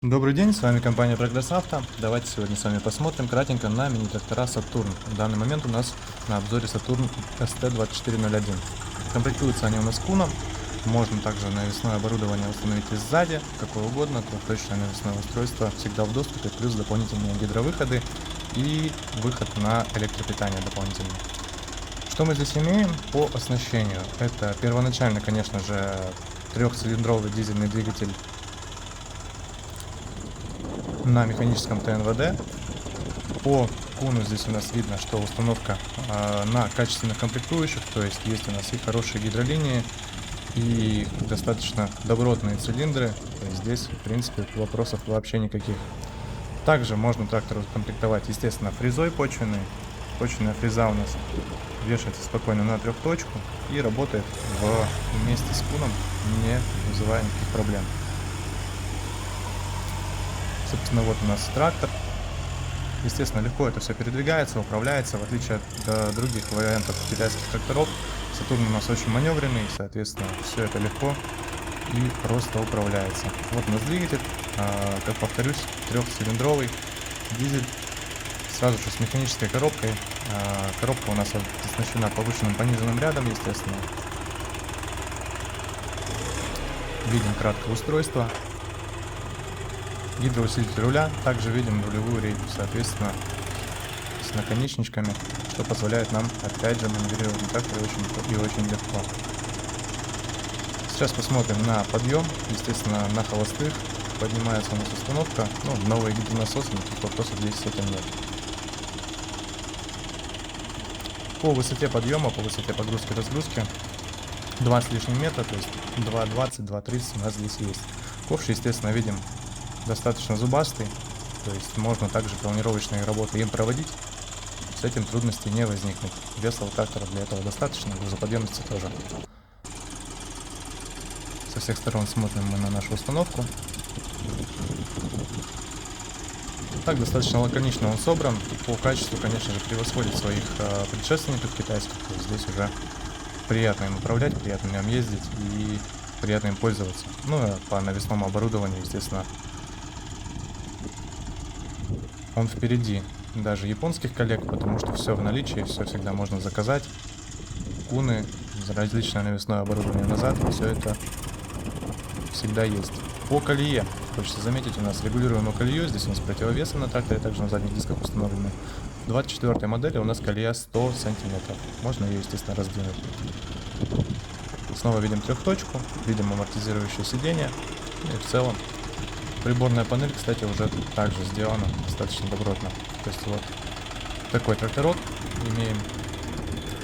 Добрый день, с вами компания Progress Auto. Давайте сегодня с вами посмотрим кратенько на мини-трактора Saturn. В данный момент у нас на обзоре Saturn ST2401. Комплектуются они у нас куном. Можно также навесное оборудование установить и сзади, какое угодно. Трехточное навесное устройство всегда в доступе, плюс дополнительные гидровыходы и выход на электропитание дополнительный. Что мы здесь имеем по оснащению? Это первоначально, конечно же, трехцилиндровый дизельный двигатель на механическом ТНВД. По куну здесь у нас видно, что установка на качественных комплектующих, то есть у нас и хорошие гидролинии, и достаточно добротные цилиндры, то есть здесь в принципе вопросов вообще никаких. Также можно трактор комплектовать, естественно, фрезой почвенной. Почвенная фреза у нас вешается спокойно на трехточку и работает вместе с куном, не вызывая никаких проблем. Собственно, вот у нас трактор. Естественно, легко это все передвигается, управляется, в отличие от других вариантов китайских тракторов. Saturn у нас очень маневренный, соответственно, все это легко и просто управляется. Вот у нас двигатель, как повторюсь, трехцилиндровый дизель, сразу же с механической коробкой. Коробка у нас оснащена повышенным пониженным рядом, естественно. Видим краткое устройство. Гидроусилитель руля, также видим рулевую рейку, соответственно, с наконечничками, что позволяет нам опять же маневрировать на тракторе очень легко. Сейчас посмотрим на подъем, естественно, на холостых поднимается у нас установка, новые гидронасосы, никаких вопросов здесь с этим нет. По высоте подъема, по высоте погрузки-разгрузки 2 с лишним метра, то есть 2,20, 2,30 у нас здесь есть. Ковш, естественно, видим достаточно зубастый, то есть можно также планировочные работы им проводить, с этим трудностей не возникнет. Веса у трактора для этого достаточно, грузоподъемности тоже. Со всех сторон смотрим мы на нашу установку. Так, достаточно лаконично он собран, по качеству, конечно же, превосходит своих предшественников китайских, то есть здесь уже приятно им управлять, приятно на нем ездить и приятно им пользоваться. Ну, а по навесному оборудованию, естественно, он впереди даже японских коллег, потому что все в наличии, все всегда можно заказать. Куны, различное навесное оборудование назад, все это всегда есть. По колее, хочется заметить, у нас регулируемую колею, здесь у нас противовесы на тракторе, также на задних дисках установлены. В 24-й модели у нас колея 100 сантиметров, можно ее, естественно, раздвинуть. Снова видим трехточку, видим амортизирующее сиденье, и в целом приборная панель, кстати, уже также сделана достаточно добротно. То есть вот такой тракторок имеем,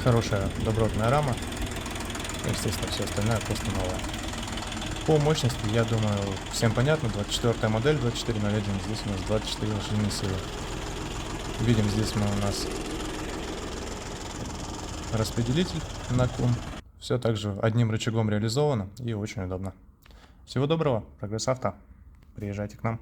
хорошая добротная рама, естественно, все остальное просто новое. По мощности, я думаю, всем понятно, 24 модель 2401, здесь у нас 24 лошадиные силы. Видим, здесь у нас распределитель на кун, все также одним рычагом реализовано и очень удобно. Всего доброго, Progress Auto, приезжайте к нам.